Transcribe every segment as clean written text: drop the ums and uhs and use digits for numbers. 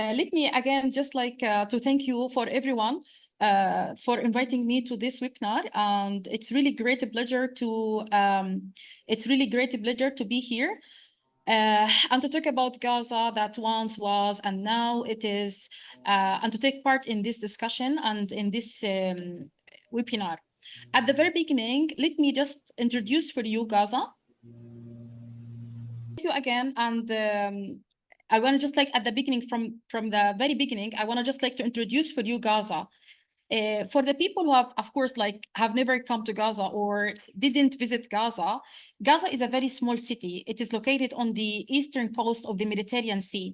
Let me again just to thank you for everyone for inviting me to this webinar, and it's really great pleasure to be here and to talk about Gaza that once was and now it is, and to take part in this discussion and in this webinar. At the very beginning, let me just introduce for you Gaza. Thank you again, and I want to just at the beginning, from the very beginning, I want to just to introduce for you Gaza. For the people who have, of course, have never come to Gaza or didn't visit Gaza, Gaza is a very small city. It is located on the eastern coast of the Mediterranean Sea.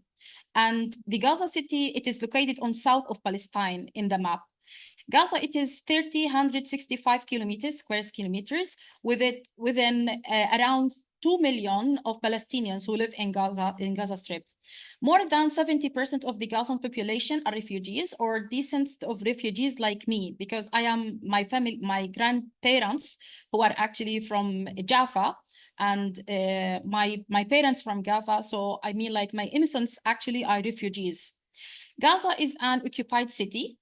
And the Gaza city, it is located on south of Palestine in the map. Gaza, it is 165 square kilometers, within around 2 million of Palestinians who live in Gaza Strip. More than 70% of the Gazan population are refugees or descendants of refugees like me, because my grandparents who are actually from Jaffa, and my parents from Gaza. So I mean, my innocents actually are refugees. Gaza is an occupied city.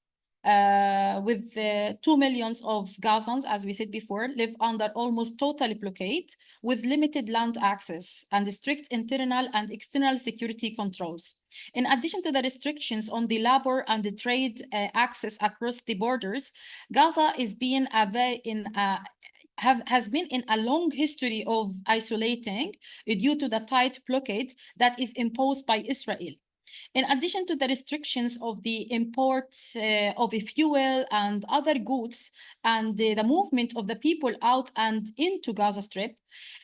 With 2 million of Gazans, as we said before, live under almost total blockade with limited land access and strict internal and external security controls. In addition to the restrictions on the labor and the trade access across the borders, Gaza has been in a long history of isolating due to the tight blockade that is imposed by Israel. In addition to the restrictions of the imports of fuel and other goods and the movement of the people out and into Gaza Strip,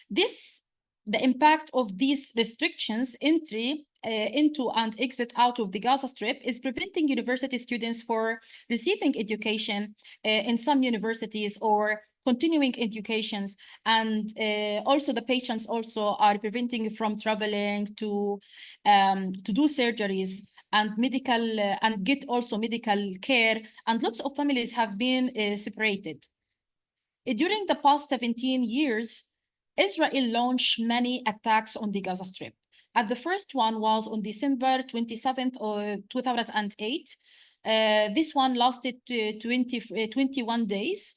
the impact of these restrictions entry into and exit out of the Gaza Strip is preventing university students for receiving education in some universities or continuing educations, and also the patients also are preventing from traveling to do surgeries and get also medical care, and lots of families have been separated. During the past 17 years, Israel launched many attacks on the Gaza Strip. The first one was on December 27th of 2008. This one lasted 21 days.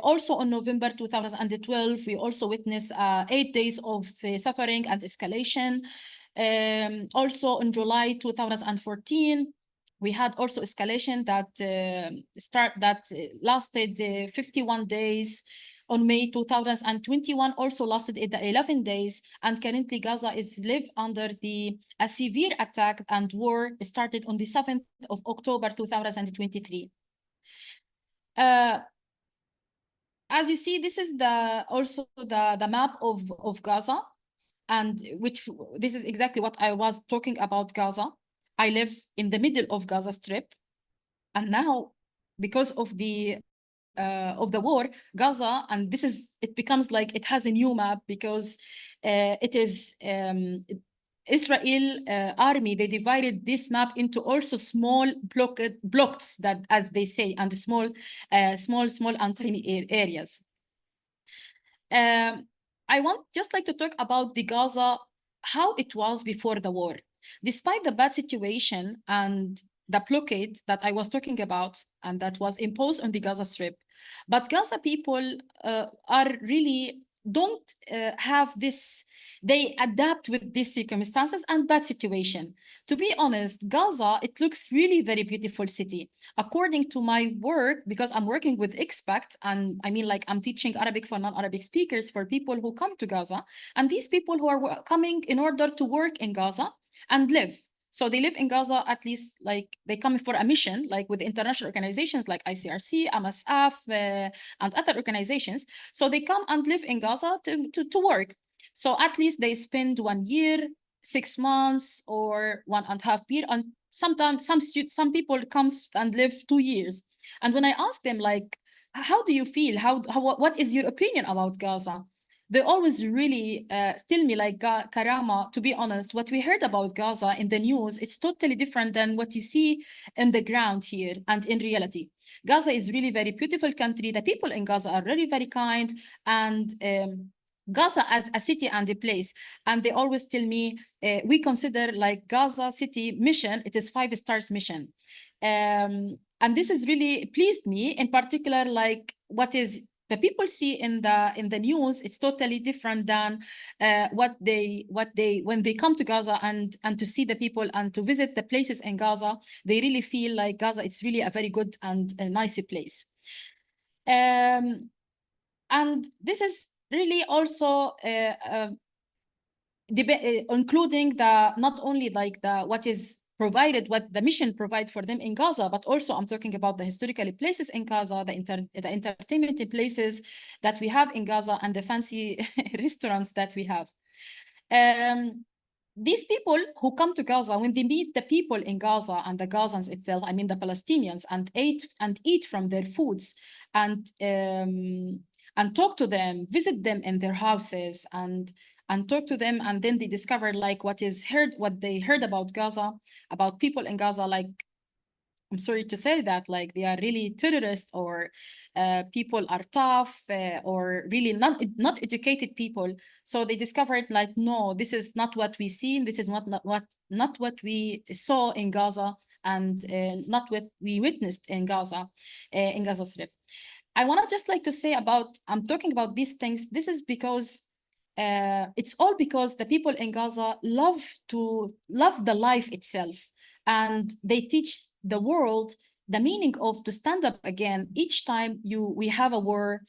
Also on November 2012, we also witnessed 8 days of suffering and escalation. Also in July 2014, we had also escalation that lasted 51 days. On May 2021, also lasted 11 days, and currently Gaza is live under a severe attack and war started on the 7th of October 2023. As you see, this is also the map of Gaza, and this is exactly what I was talking about Gaza. I live in the middle of Gaza Strip, and now because of the war, Gaza, and it becomes it has a new map because it is Israel army, they divided this map into also small blocks that, as they say, and small and tiny areas. I want just to talk about the Gaza, how it was before the war. Despite the bad situation and the blockade that I was talking about and that was imposed on the Gaza Strip, but Gaza people are really don't have this, they adapt with these circumstances and bad situation. To be honest, Gaza, it looks really very beautiful city. According to my work, because I'm working with expat, and I mean I'm teaching Arabic for non-Arabic speakers for people who come to Gaza, and these people who are coming in order to work in Gaza and live. So they live in Gaza, at least they come for a mission, with international organizations like ICRC, MSF, and other organizations. So they come and live in Gaza to work. So at least they spend 1 year, 6 months, or 1.5 years. And sometimes some people comes and live 2 years. And when I ask them, how do you feel? What is your opinion about Gaza? They always really tell me, Karama, to be honest, what we heard about Gaza in the news, it's totally different than what you see in the ground here and in reality. Gaza is really very beautiful country. The people in Gaza are really very kind, and Gaza as a city and a place. And they always tell me, we consider like Gaza city mission, it is 5 stars mission. And this has really pleased me, in particular, like what is the people see in the news, it's totally different than what they when they come to Gaza and to see the people and to visit the places in Gaza, they really feel like Gaza, it's really a very good and a nice place. And this is really also including the not only like the what is provided, what the mission provide for them in Gaza, but also I'm talking about the historical places in Gaza, the entertainment places that we have in Gaza, and the fancy restaurants that we have. These people who come to Gaza, when they meet the people in Gaza and the Gazans itself, I mean the Palestinians, and eat from their foods and talk to them, visit them in their houses and talk to them, and then they discover like what they heard about Gaza, about people in Gaza, like I'm sorry to say that, like they are really terrorists, or people are tough, or really not educated people. So they discovered like, no, this is not what we see. This is not what we saw in Gaza, and not what we witnessed in Gaza Strip. I want to just like to say about, I'm talking about these things. This is because it's all because the people in Gaza love the life itself, and they teach the world the meaning of to stand up again. Each time we have a war,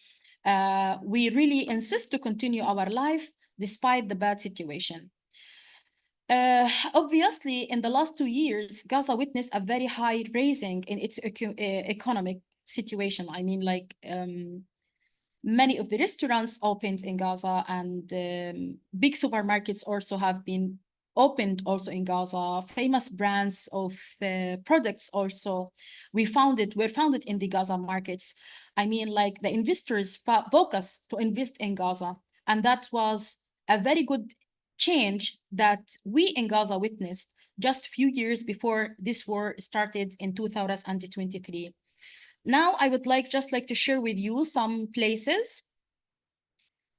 we really insist to continue our life despite the bad situation. Obviously, in the last 2 years, Gaza witnessed a very high raising in its economic situation. I mean, like many of the restaurants opened in Gaza, and big supermarkets also have been opened also in Gaza. Famous brands of products also were founded in the Gaza markets. I mean, like the investors focus to invest in Gaza, and that was a very good change that we in Gaza witnessed just a few years before this war started in 2023. Now, I would just like to share with you some places.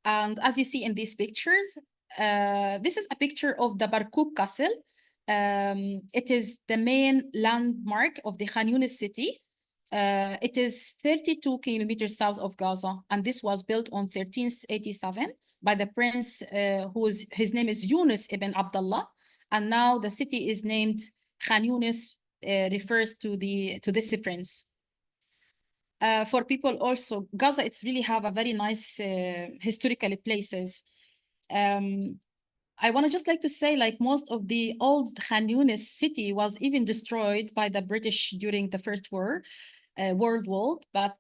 And as you see in these pictures, this is a picture of the Barkuk Castle. It is the main landmark of the Khan Yunis city. It is 32 kilometers south of Gaza, and this was built on 1387 by the prince, his name is Yunus ibn Abdullah, and now the city is named Khan Yunis, refers to this prince. For people also, Gaza, it's really have a very nice historical places. I want to just like to say, like most of the old Khan Yunis city was even destroyed by the British during the First World War, but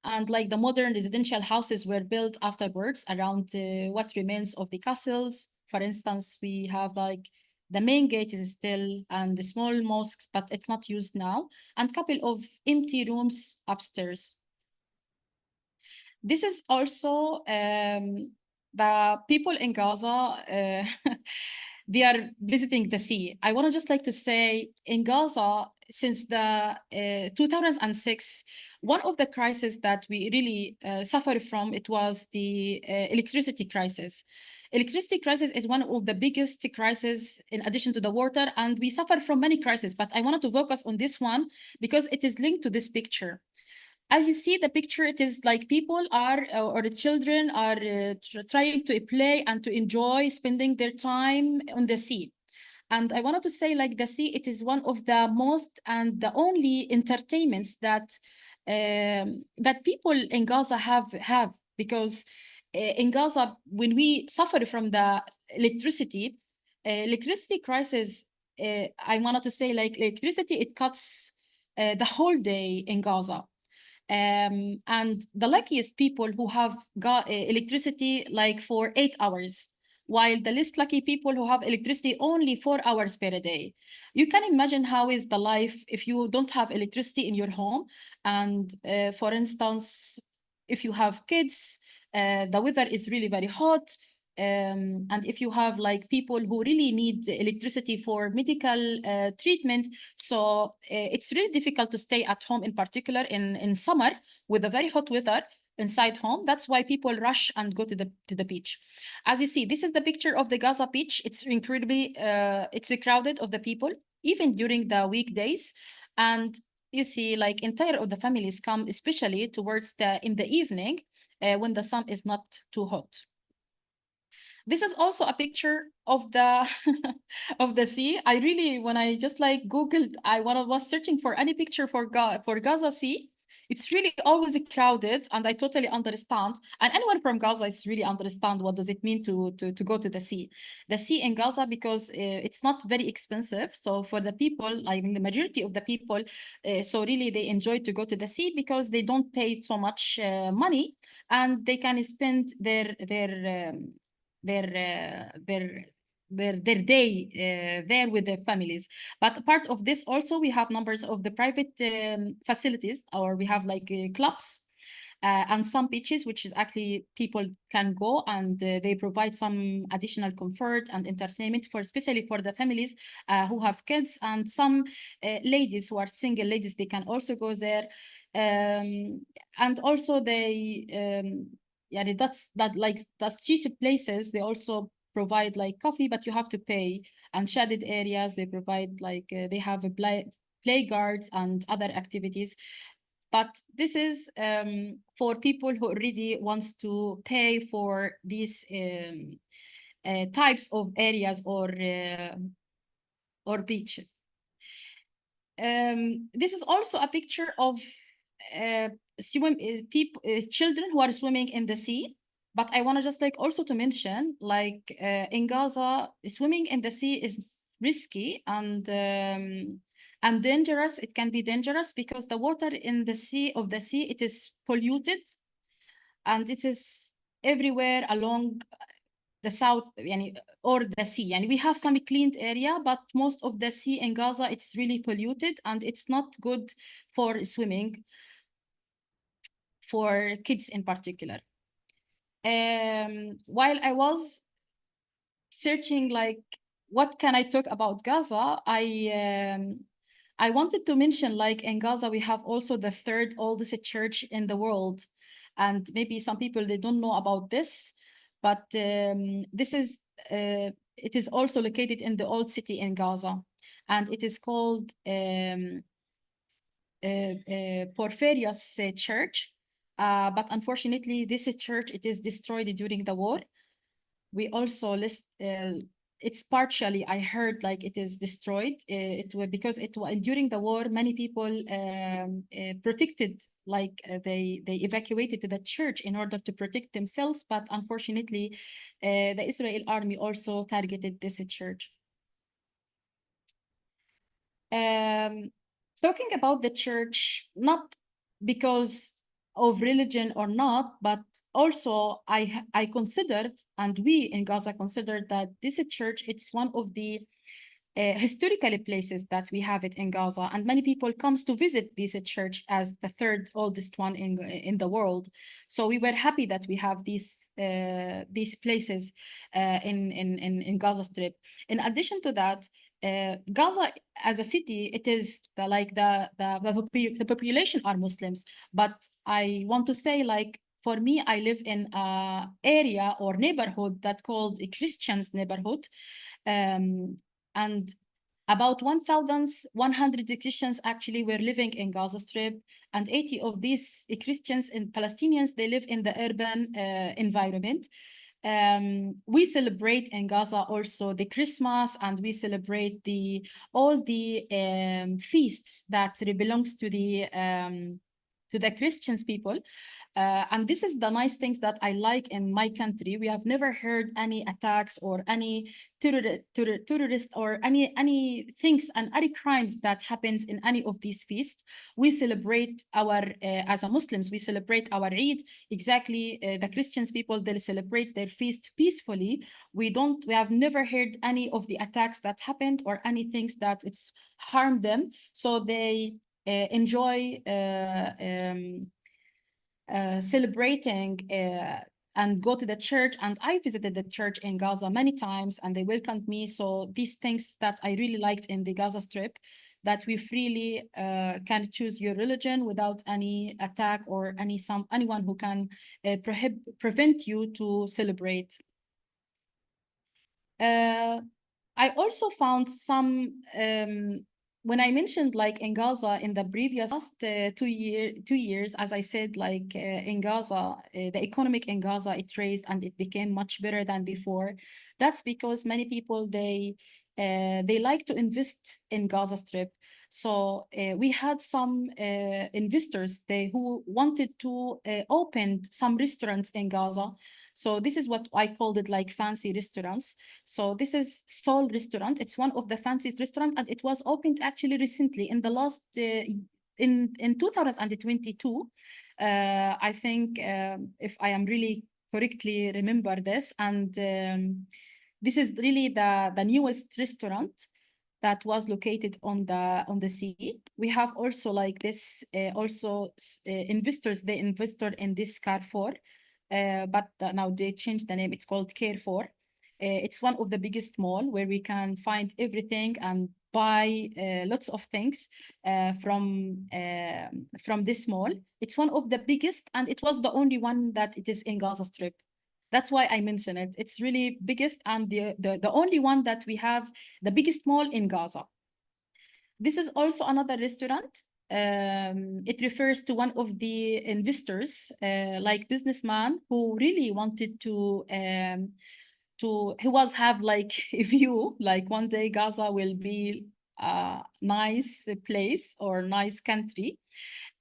and like the modern residential houses were built afterwards around what remains of the castles. For instance, we have like the main gate is still, and the small mosques, but it's not used now, and couple of empty rooms upstairs. This is also the people in Gaza, they are visiting the sea. I want to just like to say, in Gaza, since the 2006, one of the crises that we really suffered from, it was the electricity crisis. Electricity crisis is one of the biggest crises in addition to the water, and we suffer from many crises, but I wanted to focus on this one because it is linked to this picture. As you see the picture, it is like people are, or the children are trying to play and to enjoy spending their time on the sea. And I wanted to say, like the sea, it is one of the most and the only entertainments that that people in Gaza have, because in Gaza, when we suffer from the electricity crisis, I wanted to say, like electricity, it cuts the whole day in Gaza. And the luckiest people who have got electricity like for 8 hours, while the least lucky people who have electricity only 4 hours per day. You can imagine how is the life if you don't have electricity in your home. And for instance, if you have kids, the weather is really very hot. And if you have like people who really need electricity for medical treatment, so it's really difficult to stay at home, in particular in summer with a very hot weather. inside home. That's why people rush and go to the beach. As you see, this is the picture of the Gaza beach. It's incredibly it's crowded of the people, even during the weekdays. And you see, like, entire of the families come, especially towards in the evening, when the sun is not too hot. This is also a picture of the of the sea. I really, when I just like Googled, was searching for any picture for Gaza Sea. It's really always crowded, and I totally understand. And anyone from Gaza is really understand what does it mean to go to the sea. The sea in Gaza, because it's not very expensive. So for the people, I mean the majority of the people, so really they enjoy to go to the sea because they don't pay so much money, and they can spend their day there with their families. But part of this also, we have numbers of the private facilities, or we have like clubs and some beaches, which is actually people can go, and they provide some additional comfort and entertainment for, especially for the families who have kids, and some ladies who are single ladies, they can also go there. And also they yeah, that's cheap places. They also provide like coffee, but you have to pay. And shaded areas, they provide like they have a play guards and other activities. But this is for people who already wants to pay for these types of areas or beaches. This is also a picture of children who are swimming in the sea. But I want to just like also to mention, like in Gaza, swimming in the sea is risky and dangerous. It can be dangerous because the water in the sea it is polluted, and it is everywhere along the south, or the sea. And we have some cleaned area, but most of the sea in Gaza, it's really polluted, and it's not good for swimming for kids in particular. While I was searching, like, what can I talk about Gaza, I wanted to mention, like, in Gaza, we have also the third oldest church in the world. And maybe some people, they don't know about this, but this is, it is also located in the old city in Gaza. And it is called Porphyrios Church. But unfortunately, this church, it is destroyed during the war. We also list, it's partially, I heard, like, it is destroyed. Because during the war, many people protected, like they evacuated to the church in order to protect themselves. But unfortunately, the Israel army also targeted this church. Talking about the church, not because of religion or not, but also I considered, and we in Gaza considered, that this church, it's one of the historical places that we have it in Gaza, and many people comes to visit this church as the third oldest one in the world. So we were happy that we have these places in Gaza Strip. In addition to that, Gaza as a city, it is the population are Muslims, but I want to say, like, for me, I live in a area or neighborhood that called a Christians neighborhood, and about 1,100 Christians actually were living in Gaza Strip, and 80 of these Christians and Palestinians, they live in the urban environment. We celebrate in Gaza also the Christmas, and we celebrate all the feasts that belongs to the Christians people. And this is the nice things that I like in my country. We have never heard any attacks or any terrorist or any things and any crimes that happens in any of these feasts. We celebrate our, as a Muslims, we celebrate our Eid. Exactly, the Christians people, they celebrate their feast peacefully. We have never heard any of the attacks that happened or any things that it's harmed them. So they enjoy celebrating and go to the church. And I visited the church in Gaza many times, and they welcomed me. So these things that I really liked in the Gaza Strip. that we freely can choose your religion without any attack or anyone who can prevent you to celebrate. I also found some when I mentioned like in Gaza in the previous last 2 years, as I said, like in Gaza, the economic in Gaza, it raised and it became much better than before. That's because many people, they like to invest in Gaza Strip. So we had some investors who wanted to open some restaurants in Gaza. So this is what I called it, like fancy restaurants. So this is Seoul restaurant. It's one of the fanciest restaurant, and it was opened actually recently in the last in 2022. I think if I am really correctly remember this, and this is really the newest restaurant that was located on the sea. We have also like this investors, they invested in this Carrefour, but now they changed the name. It's called Carrefour. It's one of the biggest mall where we can find everything and buy lots of things from this mall. It's one of the biggest, and it was the only one that it is in Gaza Strip. That's why I mention it. It's really biggest and the only one that we have, the biggest mall in Gaza. This is also another restaurant. It refers to one of the investors, like businessman who really wanted to he was have like a view, like one day Gaza will be a nice place or nice country.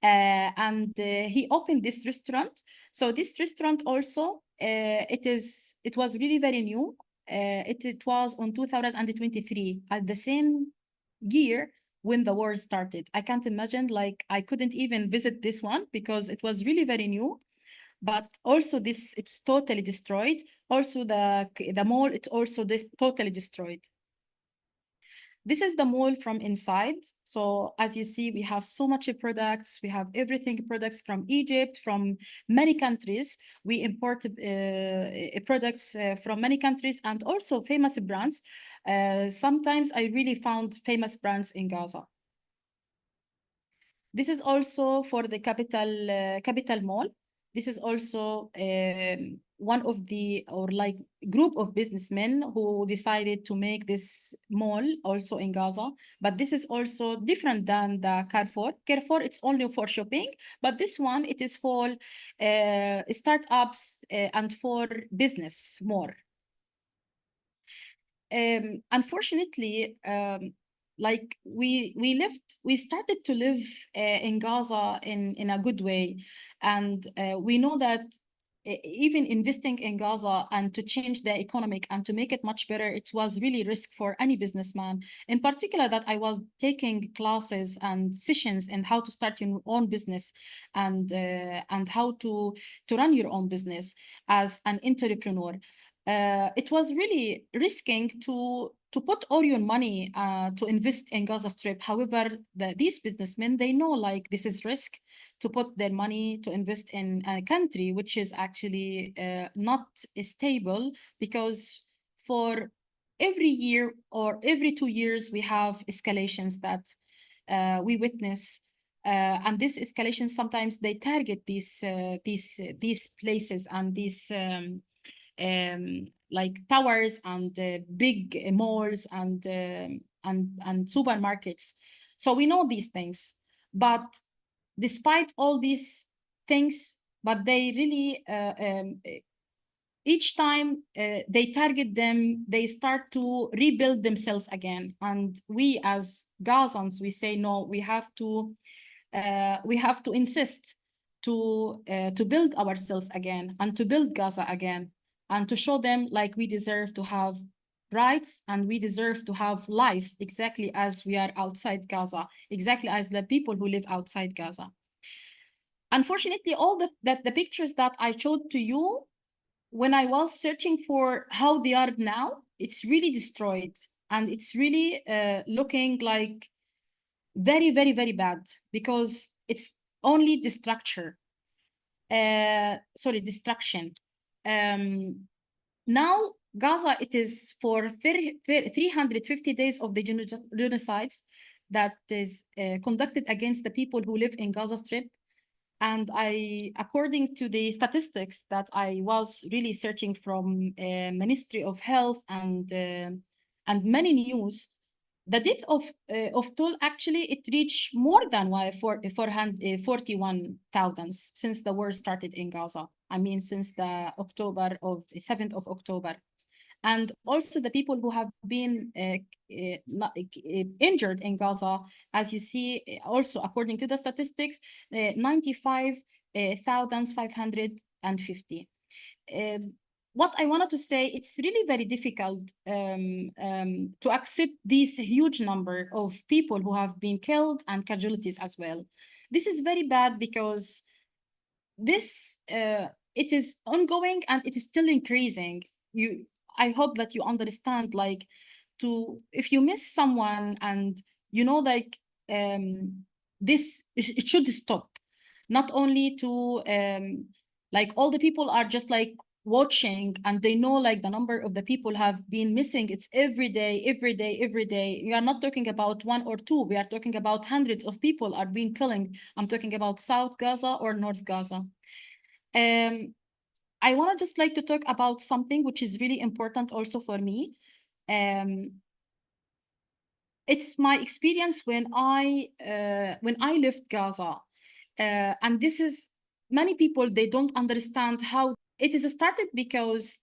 And he opened this restaurant. So this restaurant also, it was really very new. It was on 2023, at the same year when the war started. I can't imagine, like I couldn't even visit this one because it was really very new. But also this, it's totally destroyed. Also the mall, it's also totally destroyed. This is the mall from inside. So as you see, we have so much products. We have everything products from Egypt, from many countries. We import products from many countries and also famous brands. Sometimes I really found famous brands in Gaza. This is also for the capital mall. This is also one of the, or like group of businessmen who decided to make this mall also in Gaza. But this is also different than the Carrefour. Carrefour, it's only for shopping, but this one, it is for startups and for business more. Unfortunately, like we started to live in Gaza in a good way, and we know that even investing in Gaza and to change the economic and to make it much better, it was really risk for any businessman. In particular, that I was taking classes and sessions in how to start your own business and how to run your own business as an entrepreneur. It was really risking to put all your money to invest in Gaza Strip. However, these businessmen, they know like this is risk to put their money to invest in a country which is actually not stable, because for every year or every 2 years we have escalations that we witness. And this escalation, sometimes they target these places and these like towers and big malls and supermarkets. So we know these things, but despite all these things, but they really each time they target them, they start to rebuild themselves again. And we as Gazans, we say no, we have to insist to build ourselves again and to build Gaza again, and to show them like we deserve to have rights and we deserve to have life exactly as we are outside Gaza, exactly as the people who live outside Gaza. Unfortunately, all the pictures that I showed to you, when I was searching for how they are now, it's really destroyed, and it's really looking like very, very, very bad, because it's only destruction. Now, Gaza, it is for 350 days of the genocides. that is conducted against the people who live in Gaza Strip. And according to the statistics that I was really searching from Ministry of Health and many news, the death of toll actually it reached more than 41,000 since the war started in Gaza. I mean, since the 7th of October. And also the people who have been injured in Gaza, as you see, also according to the statistics, 95,550. What I wanted to say, it's really very difficult to accept this huge number of people who have been killed and casualties as well. This is very bad because this it is ongoing and it is still increasing. I hope that you understand, like, if you miss someone and like this it should stop. Not only to like all the people are just like watching and they know like the number of the people have been missing. It's every day, every day, every day. We are not talking about one or two. We are talking about hundreds of people are being killing. I'm talking about South Gaza or North Gaza. I want to just like to talk about something which is really important also for me. It's my experience when I left Gaza, and this is many people, they don't understand how it is started because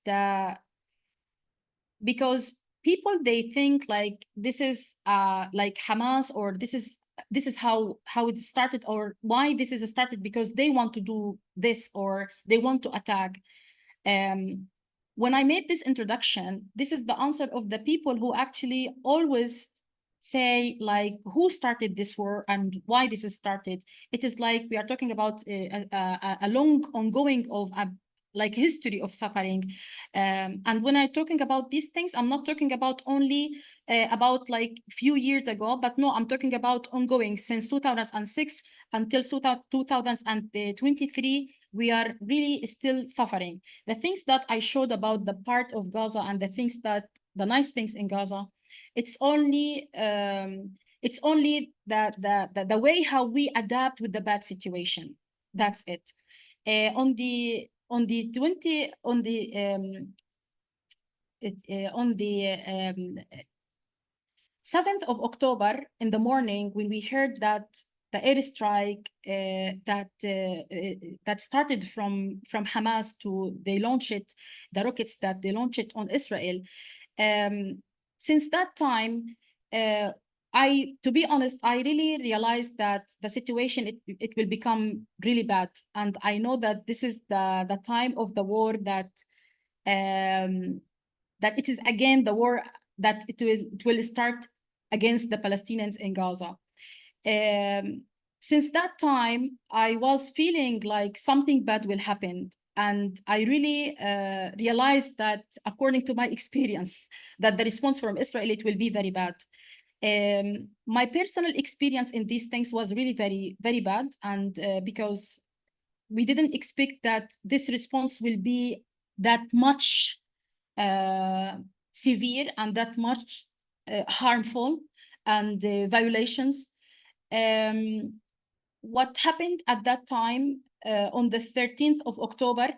people, they think like this is like Hamas, or this is how it started, or why this is started, because they want to do this or they want to attack. When I made this introduction, this is the answer of the people who actually always say like who started this war and why this is started. It is like we are talking about a long ongoing of a like history of suffering. And when I'm talking about these things, I'm not talking about only about like few years ago, but no, I'm talking about ongoing since 2006 until 2023. We are really still suffering. The things that I showed about the part of Gaza and the nice things in Gaza, it's only the way how we adapt with the bad situation. That's it. On the 7th of October in the morning, when we heard that the airstrike that started from Hamas they launched it, the rockets that they launched on Israel. Since that time, to be honest, I really realized that the situation, it will become really bad. And I know that this is the time of the war that it is again the war that it will start against the Palestinians in Gaza. Since that time, I was feeling like something bad will happen. And I really realized that, according to my experience, that the response from Israel, it will be very bad. My personal experience in these things was really very, very bad. And because we didn't expect that this response will be that much severe and that much harmful and violations. What happened at that time, on the 13th of October,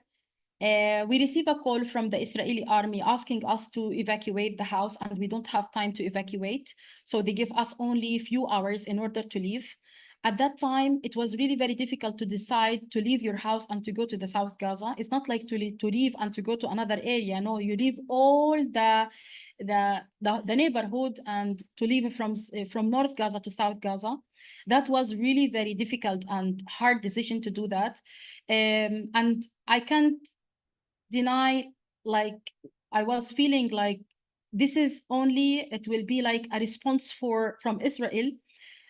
we received a call from the Israeli army asking us to evacuate the house, and we don't have time to evacuate. So they give us only a few hours in order to leave. At that time, it was really very difficult to decide to leave your house and to go to the South Gaza. It's not like to leave and to go to another area. No, you leave all the neighborhood and to leave from North Gaza to South Gaza. That was really very difficult and hard decision to do that. And I can't deny, like, I was feeling like it will be like a response from Israel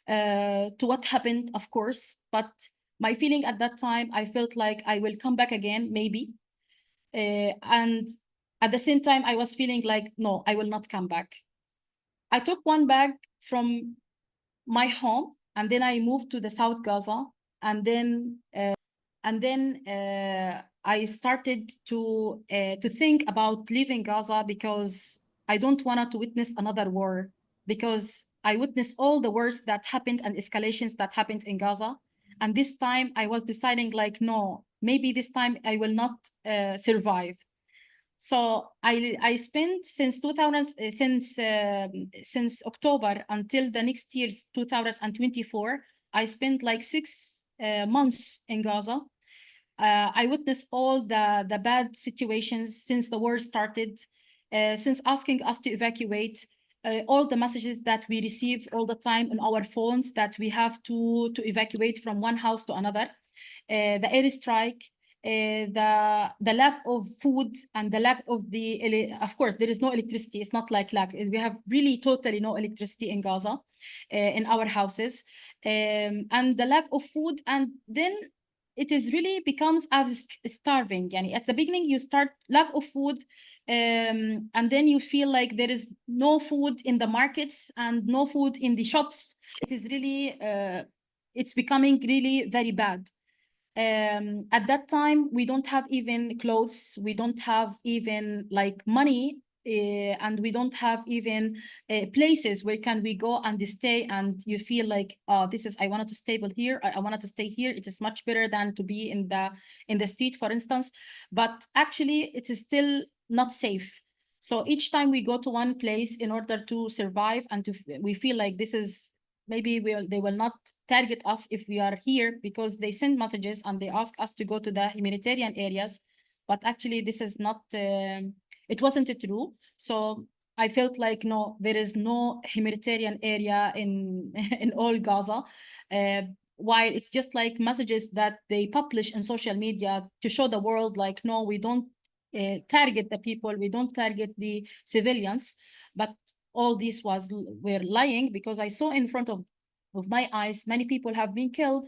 to what happened, of course. But my feeling at that time, I felt like I will come back again, maybe. And at the same time, I was feeling like, no, I will not come back. I took one bag from my home, and then I moved to the South Gaza, and then I started to think about leaving Gaza, because I don't want to witness another war, because I witnessed all the worst that happened and escalations that happened in Gaza. And this time I was deciding like, no, maybe this time I will not survive. So I spent since 2000 since October until the next year's 2024, I spent like 6 months in Gaza. I witnessed all the bad situations since the war started, since asking us to evacuate, all the messages that we receive all the time on our phones that we have to evacuate from one house to another, the airstrike, the lack of food and the lack of of course, there is no electricity. It's not like lack. We have really totally no electricity in Gaza, in our houses, and the lack of food. And then it is really becomes as starving. Yani at the beginning, you start lack of food, and then you feel like there is no food in the markets and no food in the shops. It is really, it's becoming really very bad. At that time, we don't have even clothes. We don't have even like money, and we don't have even places where can we go and stay. And you feel like, oh, this is, I wanted to stable here. I wanted to stay here. It is much better than to be in the street, for instance. But actually, it is still not safe. So each time we go to one place in order to survive and we feel like this is, maybe they will not target us if we are here, because they send messages and they ask us to go to the humanitarian areas. But actually, this is not, it wasn't true. So I felt like, no, there is no humanitarian area in in all Gaza. While it's just like messages that they publish in social media to show the world, like, no, we don't target the people, we don't target the civilians. But all this were lying, because I saw in front of my eyes many people have been killed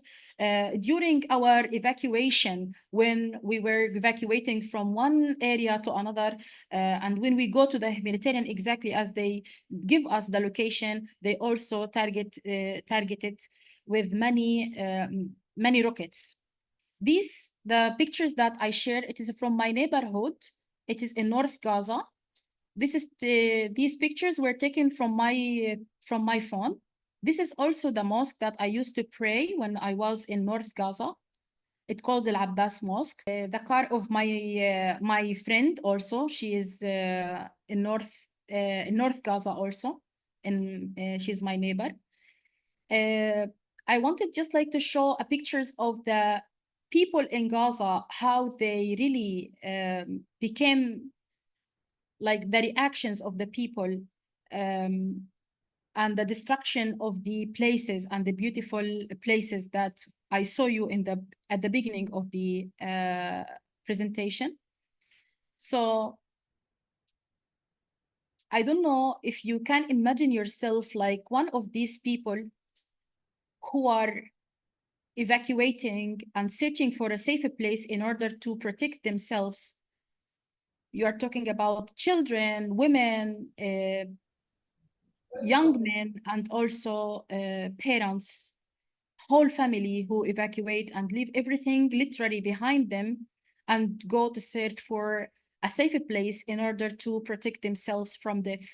during our evacuation, when we were evacuating from one area to another, and when we go to the humanitarian, exactly as they give us the location, they also targeted with many rockets. The pictures that I shared, it is from my neighborhood. It is in North Gaza. These pictures were taken from my phone. This is also the mosque that I used to pray when I was in North Gaza. It's called Al Abbas Mosque. The car of my friend also. She is in North Gaza also, and she's my neighbor. I wanted just like to show pictures of the people in Gaza, how they really became, like the reactions of the people, and the destruction of the places and the beautiful places that I saw you at the beginning of the presentation. So I don't know if you can imagine yourself like one of these people who are evacuating and searching for a safer place in order to protect themselves. You are talking about children, women, young men, and also parents, whole family who evacuate and leave everything literally behind them and go to search for a safer place in order to protect themselves from death.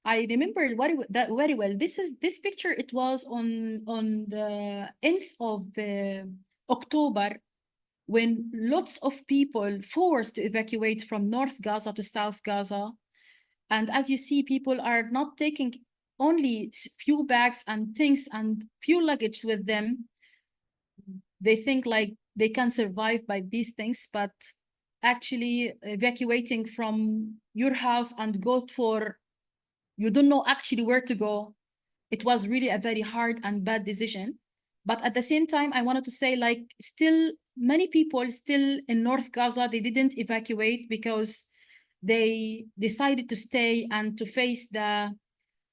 I remember that very well. This picture. It was on the end of October, when lots of people forced to evacuate from North Gaza to South Gaza. And as you see, people are not taking only few bags and things and few luggage with them. They think like they can survive by these things, but actually evacuating from your house and go for, you don't know actually where to go. It was really a very hard and bad decision. But at the same time, I wanted to say, like, still many people still in North Gaza, they didn't evacuate because they decided to stay and to face the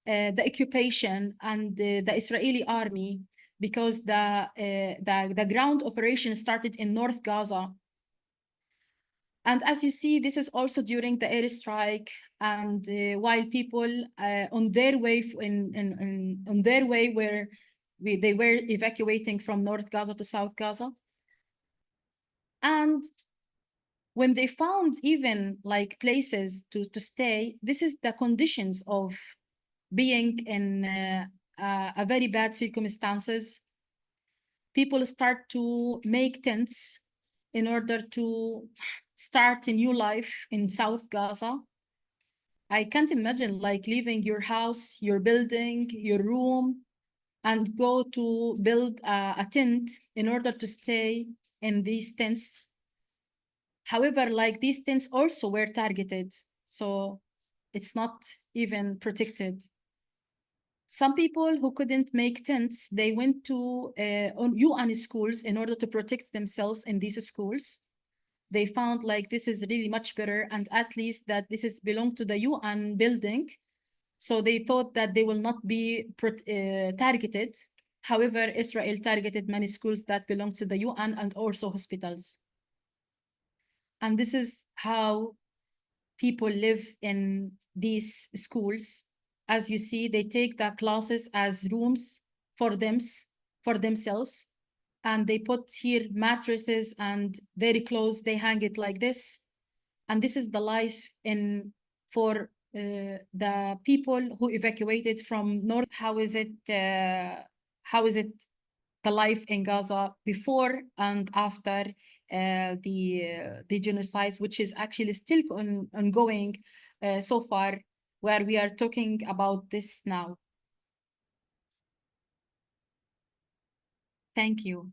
occupation and the Israeli army, because the ground operation started in North Gaza. And as you see, this is also during the airstrike, and while people on their way on their way where they were evacuating from North Gaza to South Gaza. And when they found even like places to stay, this is the conditions of being in a very bad circumstances, people start to make tents in order to start a new life in South Gaza. I can't imagine like leaving your house, your building, your room, and go to build a tent in order to stay in these tents. However, like these tents also were targeted, so it's not even protected. Some people who couldn't make tents, they went to UN schools in order to protect themselves in these schools. They found like this is really much better, and at least that this is belong to the UN building. So they thought that they will not be targeted. However, Israel targeted many schools that belong to the UN and also hospitals. And this is how people live in these schools. As you see, they take the classes as rooms for themselves, and they put here mattresses and their clothes, they hang it like this. And this is the life in for the people who evacuated from North. How is it the life in Gaza before and after the genocides, which is actually still ongoing so far, where we are talking about this now. Thank you.